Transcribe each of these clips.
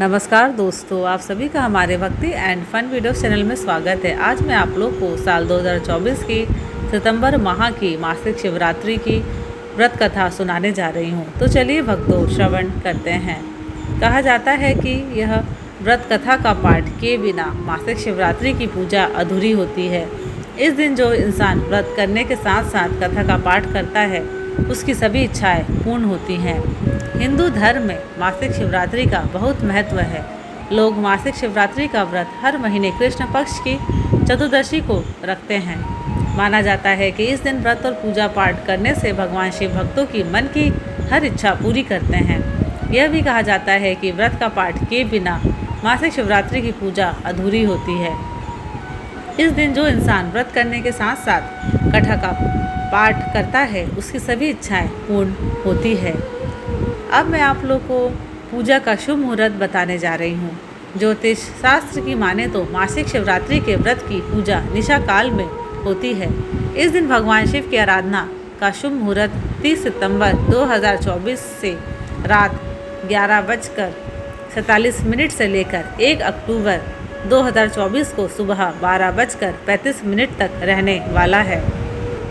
नमस्कार दोस्तों, आप सभी का हमारे भक्ति एंड फन वीडियोस चैनल में स्वागत है। आज मैं आप लोग को साल 2024 की सितंबर माह की मासिक शिवरात्रि की व्रत कथा सुनाने जा रही हूँ। तो चलिए भक्तों, श्रवण करते हैं। कहा जाता है कि यह व्रत कथा का पाठ किए बिना मासिक शिवरात्रि की पूजा अधूरी होती है। इस दिन जो इंसान व्रत करने के साथ साथ कथा का पाठ करता है, उसकी सभी इच्छाएं पूर्ण होती हैं। हिंदू धर्म में मासिक शिवरात्रि का बहुत महत्व है। लोग मासिक शिवरात्रि का व्रत हर महीने कृष्ण पक्ष की चतुर्दशी को रखते हैं। माना जाता है कि इस दिन व्रत और पूजा पाठ करने से भगवान शिव भक्तों की मन की हर इच्छा पूरी करते हैं। यह भी कहा जाता है कि व्रत का पाठ किए बिना मासिक शिवरात्रि की पूजा अधूरी होती है। इस दिन जो इंसान व्रत करने के साथ साथ कथा का पाठ करता है, उसकी सभी इच्छाएं पूर्ण होती है। अब मैं आप लोग को पूजा का शुभ मुहूर्त बताने जा रही हूँ। ज्योतिष शास्त्र की माने तो मासिक शिवरात्रि के व्रत की पूजा निशा काल में होती है। इस दिन भगवान शिव की आराधना का शुभ मुहूर्त 30 सितंबर 2024 से रात 11:47 से लेकर 1 अक्टूबर 2024 को सुबह 12:35 तक रहने वाला है।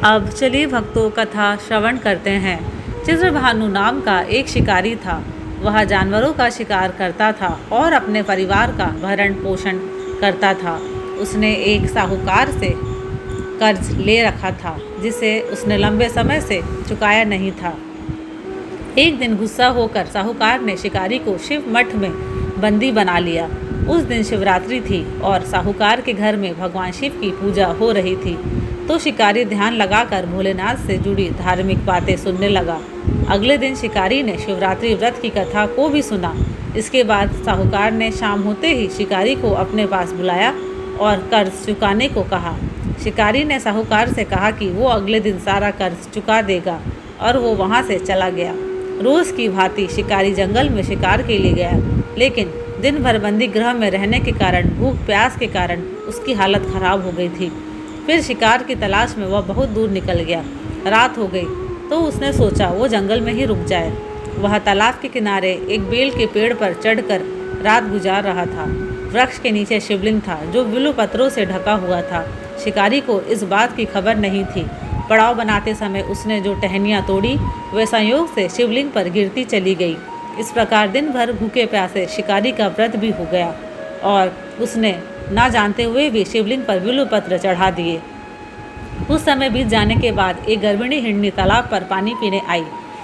अब चलिए भक्तों, कथा श्रवण करते हैं। चित्रभानु नाम का एक शिकारी था। वह जानवरों का शिकार करता था और अपने परिवार का भरण पोषण करता था। उसने एक साहूकार से कर्ज ले रखा था, जिसे उसने लंबे समय से चुकाया नहीं था। एक दिन गुस्सा होकर साहूकार ने शिकारी को शिव मठ में बंदी बना लिया। उस दिन शिवरात्रि थी और साहूकार के घर में भगवान शिव की पूजा हो रही थी। तो शिकारी ध्यान लगाकर भोलेनाथ से जुड़ी धार्मिक बातें सुनने लगा। अगले दिन शिकारी ने शिवरात्रि व्रत की कथा को भी सुना। इसके बाद साहूकार ने शाम होते ही शिकारी को अपने पास बुलाया और कर्ज चुकाने को कहा। शिकारी ने साहूकार से कहा कि वो अगले दिन सारा कर्ज चुका देगा और वो वहाँ से चला गया। रोज़ की भांति शिकारी जंगल में शिकार के लिए गया, लेकिन दिन भर बंदी गृह में रहने के कारण, भूख प्यास के कारण उसकी हालत खराब हो गई थी। फिर शिकार की तलाश में वह बहुत दूर निकल गया। रात हो गई तो उसने सोचा वो जंगल में ही रुक जाए। वह तालाब के किनारे एक बेल के पेड़ पर चढ़कर रात गुजार रहा था। वृक्ष के नीचे शिवलिंग था जो विलु पत्रों से ढका हुआ था। शिकारी को इस बात की खबर नहीं थी। पड़ाव बनाते समय उसने जो टहनियाँ तोड़ी, वे संयोग से शिवलिंग पर गिरती चली गई। इस प्रकार दिन भर भूखे प्यासे शिकारी का व्रत भी हो गया और उसने ना जानते हुए भी शिवलिंग पर विलु पत्र चढ़ा दिए। कुछ समय बीत जाने के बाद एक गर्भिणी हिरनी तालाब पर पानी पीने आई।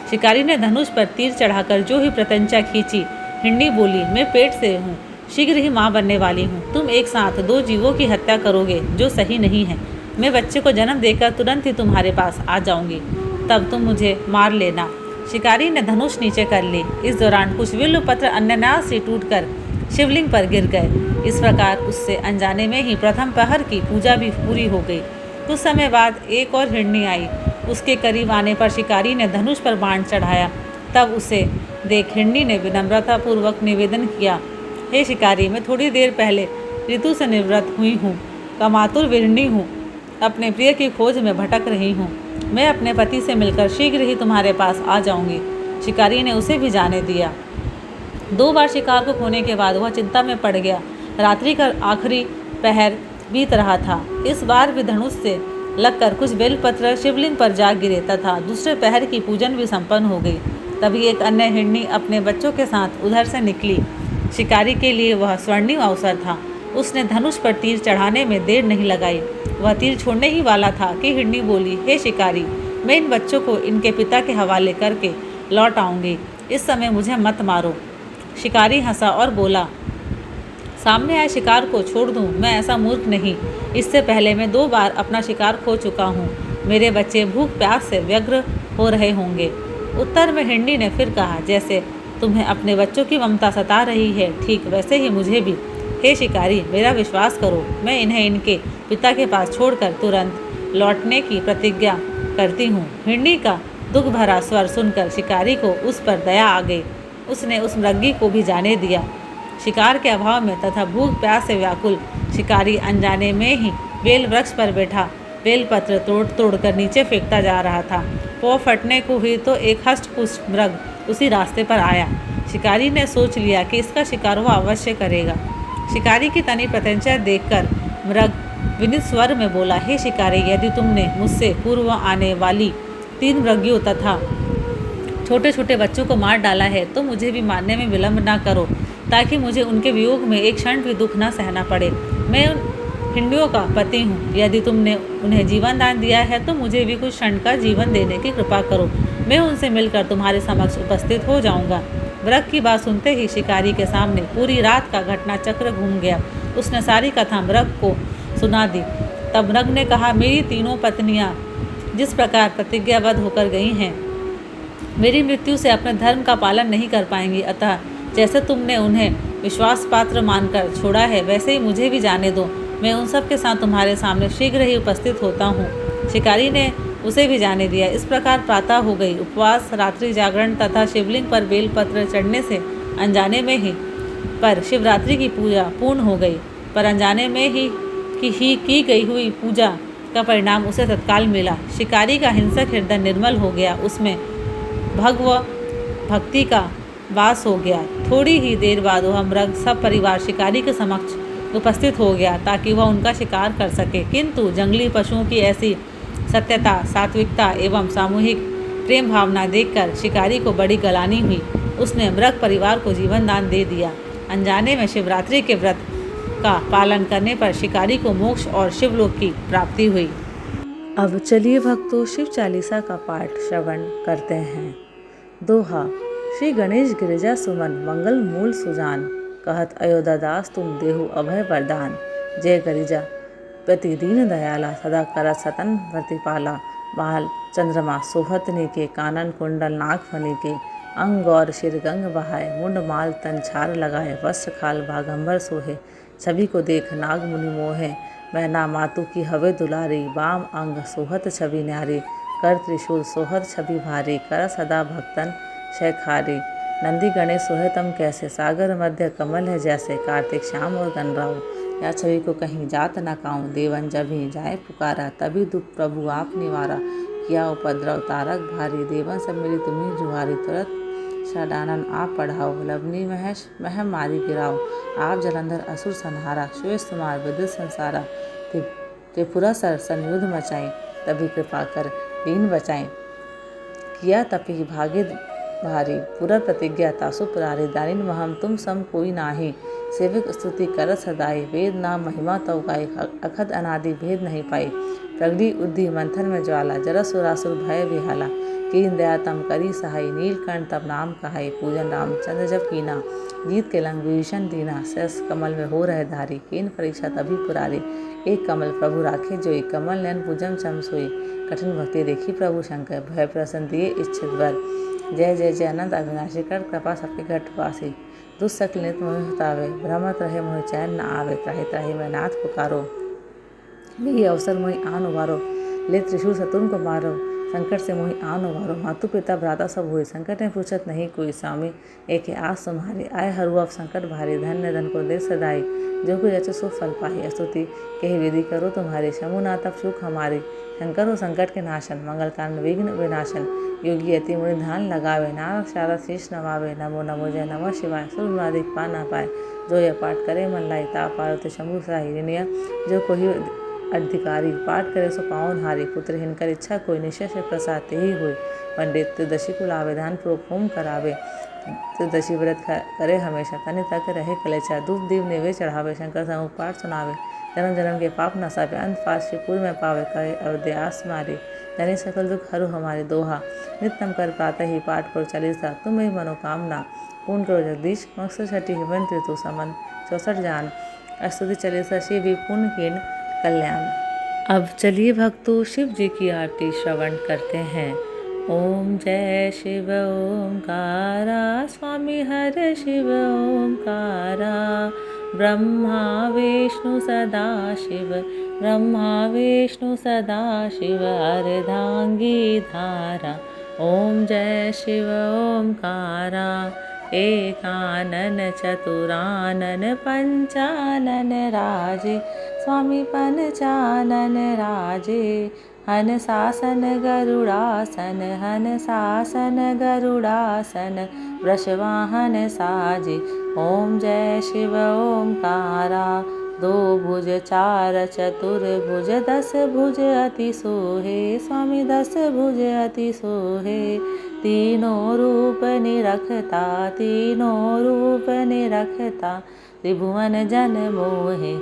शिकारी ने धनुष पर तीर चढ़ाकर जो ही प्रत्यंचा खींची, हिरनी बोली, मैं पेट से हूँ, शीघ्र ही माँ बनने वाली हूँ। तुम एक साथ 2 जीवों की हत्या करोगे, जो सही नहीं है। मैं बच्चे को जन्म देकर तुरंत ही तुम्हारे पास आ जाऊंगी, तब तुम मुझे मार लेना। शिकारी ने धनुष नीचे कर ली। इस दौरान कुछ विल्लु पत्र अनायास से टूटकर शिवलिंग पर गिर गए। इस प्रकार उससे अनजाने में ही प्रथम पहर की पूजा भी पूरी हो गई। कुछ समय बाद एक और हिरनी आई। उसके करीब आने पर शिकारी ने धनुष पर बाण चढ़ाया। तब उसे देख हिरनी ने विनम्रतापूर्वक निवेदन किया, हे शिकारी, मैं थोड़ी देर पहले ऋतु से निवृत्त हुई हूँ, कामातुर विरणी हूँ, अपने प्रिय की खोज में भटक रही हूँ। मैं अपने पति से मिलकर शीघ्र ही तुम्हारे पास आ जाऊंगी। शिकारी ने उसे भी जाने दिया। 2 बार शिकार को खोने के बाद वह चिंता में पड़ गया। रात्रि का आखिरी पहर बीत रहा था। इस बार भी धनुष से लगकर कुछ बेलपत्र शिवलिंग पर जा गिरे तथा दूसरे पहर की पूजन भी संपन्न हो गई। तभी एक अन्य हिरनी अपने बच्चों के साथ उधर से निकली। शिकारी के लिए वह स्वर्णिम अवसर था। उसने धनुष पर तीर चढ़ाने में देर नहीं लगाई। वह तीर छोड़ने ही वाला था कि हिरनी बोली, हे शिकारी, मैं इन बच्चों को इनके पिता के हवाले करके लौट आऊँगी। इस समय मुझे मत मारो। शिकारी हंसा और बोला, सामने आए शिकार को छोड़ दूं? मैं ऐसा मूर्ख नहीं। इससे पहले मैं 2 बार अपना शिकार खो चुका हूँ। मेरे बच्चे भूख प्यास से व्यग्र हो रहे होंगे। उत्तर में हिरनी ने फिर कहा, जैसे तुम्हें अपने बच्चों की ममता सता रही है, ठीक वैसे ही मुझे भी। हे शिकारी, मेरा विश्वास करो, मैं इन्हें इनके पिता के पास छोड़कर तुरंत लौटने की प्रतिज्ञा करती हूँ। हिरनी का दुख भरा स्वर सुनकर शिकारी को उस पर दया आ गई। उसने उस मृगी को भी जाने दिया। शिकार के अभाव में तथा भूख प्यास से व्याकुल शिकारी अनजाने में ही बेल वृक्ष पर बैठा बेलपत्र तोड़ तोड़कर नीचे फेंकता जा रहा था। वो फटने को हुई तो एक हष्ट पुष्ट मृग उसी रास्ते पर आया। शिकारी ने सोच लिया कि इसका शिकार वह अवश्य करेगा। शिकारी की तनी प्रत्यंचा देखकर मृग विनीत स्वर में बोला, हे शिकारी, यदि तुमने मुझसे पूर्व आने वाली 3 मृगियों तथा छोटे छोटे बच्चों को मार डाला है तो मुझे भी मारने में विलंब ना करो, ताकि मुझे उनके वियोग में एक क्षण भी दुख न सहना पड़े। मैं उन हिंडुओं का पति हूँ। यदि तुमने उन्हें जीवन दान दिया है तो मुझे भी कुछ क्षण का जीवन देने की कृपा करो। मैं उनसे मिलकर तुम्हारे समक्ष उपस्थित हो जाऊंगा। मृग की बात सुनते ही शिकारी के सामने पूरी रात का घटना चक्र घूम गया। उसने सारी कथा मृग को सुना दी। तब मृग ने कहा, मेरी तीनों पत्नियां जिस प्रकार प्रतिज्ञाबद्ध होकर गई हैं, मेरी मृत्यु से अपने धर्म का पालन नहीं कर पाएंगी। अतः जैसे तुमने उन्हें विश्वास पात्र मानकर छोड़ा है, वैसे ही मुझे भी जाने दो। मैं उन सब के साथ तुम्हारे सामने शीघ्र ही उपस्थित होता हूँ। शिकारी ने उसे भी जाने दिया। इस प्रकार प्रातः हो गई। उपवास, रात्रि जागरण तथा शिवलिंग पर बेलपत्र चढ़ने से अनजाने में ही पर शिवरात्रि की पूजा पूर्ण हो गई। पर अनजाने में ही की गई हुई पूजा का परिणाम उसे तत्काल मिला। शिकारी का हिंसक हृदय निर्मल हो गया। उसमें भगव भक्ति का वास हो गया। थोड़ी ही देर बाद वह मृग सब परिवार शिकारी के समक्ष उपस्थित हो गया ताकि वह उनका शिकार कर सके। किंतु जंगली पशुओं की ऐसी सत्यता, सात्विकता एवं सामूहिक प्रेम भावना देखकर शिकारी को बड़ी गलानी हुई। उसने मृग परिवार को जीवन दान दे दिया। अनजाने में शिवरात्रि के व्रत का पालन करने पर शिकारी को मोक्ष और शिवलोक की प्राप्ति हुई। अब चलिए भक्तों, शिव चालीसा का पाठ श्रवण करते हैं। दोहा। श्री गणेश गिरिजा सुमन मंगल मूल सुजान, कहत अयोध्या दास तुम देहु अभय वरदान। जय गिरिजा प्रति दीन दयाला, सदा करत सतन प्रतिपाला। बाल चंद्रमा सोहत के, कानन कुंडल नाग फनी के। अंग और शिर गंग बहाए, मुंड माल तन छार लगाए। वस्त्र खाल बागंबर सोहे, छवि को देख नाग मुनि मोहे। मैना मातु की हवे दुलारी, बाम अंग सोहत छवि न्यारी। कर त्रिशूल सोहत छवि भारी, कर सदा भक्तन शैखारी। नंदी गणेश सोहे तम कैसे, सागर मध्य कमल है जैसे। कार्तिक श्याम और गणराव, या छवि को कहीं जात न काऊं। देवन जब ही जाए पुकारा, तभी दुख प्रभु आप निवारा। किया उपद्रव तारक भारी, देवन सब मिली तुम्ही जुहारी। तुरत षडानन आप पढ़ाओ, लवनी महेश मह मारी गिराओ। आप जलंधर असुर संहारा, श्वेश कुमार विद्युत संसारा। त्रिपुरा सर संयुद्ध मचाई, तभी कृपा कर दीन बचाई। किया तपि भागे भारी, पूरा प्रतिज्ञा तासु पुरारी। दानिन महम तुम सम कोई नाही, सेवक स्तुति करत सदाई। वेद नाम महिमा तव गाई, अखद अनादि भेद नहीं पाई। प्रगड़ी उद्धि मंथन में ज्वाला, जरसुरासुर भय बिहाला। कीन दया तम करी सहाय, नीलकंठ तब नाम कहाई। पूजन रामचंद्र जब कीना, जीत के लंग विभीषण दीना। सहस कमल में हो रहे धारी, कीन परीक्षा तभी पुरारी। एक कमल प्रभु राखे जोई, कमल नयन पूजम चम सोई। कठिन भक्ति देखी प्रभु शंकर, भय प्रसन्न दिए इच्छित वर। जय जय जय अनंत अविनाशी, कर कृपा सबके घट वासी। दुस्सकल नित मोहि हतावे, भ्रमत रहे मोहि चैन न आवे। त्राहि त्राहि मैं नाथ पुकारो, यही अवसर मोहि आन उबारो। ले त्रिशूल शत्रुन को मारो, संकट से मोहि आन उबारो। मातु पिता भ्राता सब हुए, संकट में पूछत नहीं कोई। स्वामी एक आस तुम्हारी, आय हरू अब संकट भारी। धन्य धन को दे सदाई, जो कोई जच सो फल पाही। स्तुति कही विधि करो तुम्हारी, शमुना तब सुख हमारी। शंकर हो संकट के नाशन, मंगल कारण विघ्न विनाशन। योगी यति मुनि ध्यान लगावे, नारद शारद शीश नवावे। नमो नमो जय नमः शिवाय, सुरनादिक पा न पाए। जो यह पाठ करे मन लाई, ता पार्वती शंभु सहाय। निनिया जो कोई अधिकारी, पाठ करे सो पावन हारी। पुत्र हिनकर इच्छा कोई, निश्चय से प्रसाद तेहि होय। पंडित त्रिदशी कुलावे, ध्यान पूर्वक होम करावे। त्रिदशी व्रत करे हमेशा, तनि तक रहे कलेचा। धूप दीप नेवे चढ़ावे, शंकर समूह पाठ सुनावे। जन्म जन्म के पाप नसावे, अंत पास श्रीपुर में पावे। कहे अवध्यास मारे, जने सकल दुख हरु हमारे। दोहा। नित्यम कर प्रातः ही पाठ करो चालीसा, तुम मेरी मनोकामना पूर्ण करो जगदीश। मकसद छठी हेमंत ऋतु समन 64 जान। स्तुति चालीसा शिव भी पुण्य कीन कल्याण। अब चलिए भक्तों, शिव जी की आरती श्रवण करते हैं। ओम जय शिव ओंकारा, स्वामी हर शिव ओंकारा। ब्रह्मा विष्णु सदा शिव, ब्रह्मा विष्णु सदा शिव। अर्धांगी धारा, ओम जय शिव ओंकारा। एकानन चतुरानन पंचानन राजे, स्वामी पंचानन राजे। हंसासन गरुड़ासन हंसासन गरुड़ासन वृषवाहन साजे। ओम जय शिव ओंकारा। दो भुज चार चतुर्भुज दस भुज अति सोहे स्वामी दस भुज अति सोहे। तीनों रूप निरखता तीनों रूप निरखता त्रिभुवन जन मोहे।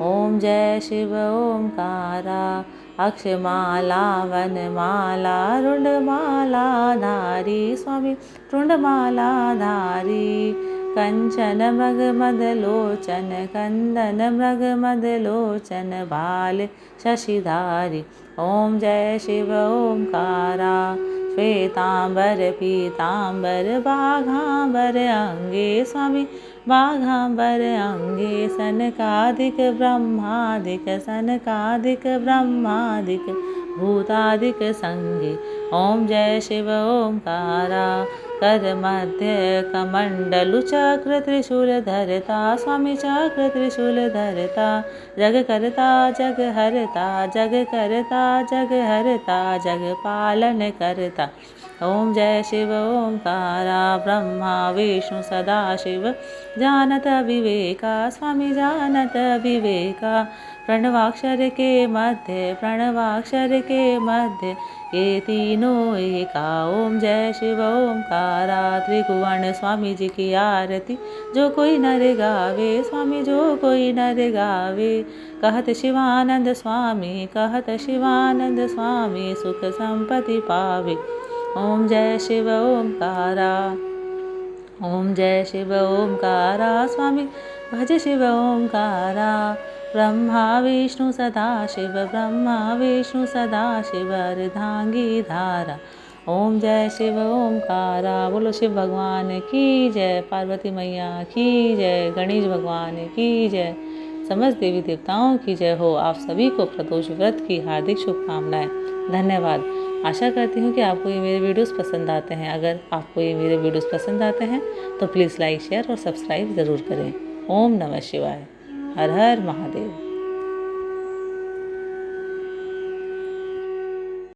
ओम जय शिव ओंकारा। अक्षमाला वनमाला रुंडमाला धारी स्वामी रुंडमाला धारी। कंचन मृग मदलोचन कंदन मृग मदलोचन भाल शशिधारी। ओम जय शिव ओंकारा। श्वेतांबर पीतांबर बाघांबर अंगे स्वामी बाघांबर अंगे। सनकादिक ब्रह्मादिक सनकादिक ब्रह्मादिक भूतादिक संगे। ओम जय शिव ओंकारा। कर मध्य कमंडलु चक्र त्रिशूल धरता स्वामी चक्र त्रिशूल धरता। जग करता जग हरता जग करता जग हरता जग पालन करता। ओम जय शिव ओंकारा। ब्रह्मा विष्णु सदा शिव जानत विवेका स्वामी जानत विवेका। प्रणवाक्षर के मध्य प्रणवाक्षर के मध्य ये तीनों एका। ओम जय शिव ओंकारा। त्रिभुवन स्वामी जी की आरती जो कोई नर गावे स्वामी जो कोई नर गावे। कहत शिवानंद स्वामी कहत शिवानंद स्वामी सुख संपत्ति पावे। ओम जय शिव ओंकारा। ओम जय शिव ओंकारा स्वामी भज शिव ओंकारा। ब्रह्मा विष्णु सदा शिव ब्रह्मा विष्णु सदा शिव अर्धांगी धारा। ओम जय शिव ओंकारा। बोलो शिव भगवान की जय, पार्वती मैया की जय, गणेश भगवान की जय, समस्त देवी देवताओं की जय हो। आप सभी को प्रदोष व्रत की हार्दिक शुभकामनाएं। धन्यवाद। आशा करती हूँ कि आपको ये मेरे वीडियोस पसंद आते हैं। अगर आपको ये मेरे वीडियोस पसंद आते हैं तो प्लीज़ लाइक शेयर और सब्सक्राइब ज़रूर करें। ओम नमः शिवाय। हर हर महादेव।